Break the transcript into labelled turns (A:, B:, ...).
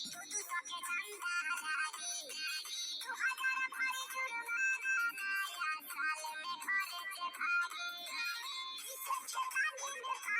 A: শুধু তোকে চান্দা লাগি 2000 ভরি জুরমানা নয়া সাল মে ঘরে से भागी किसे कानी में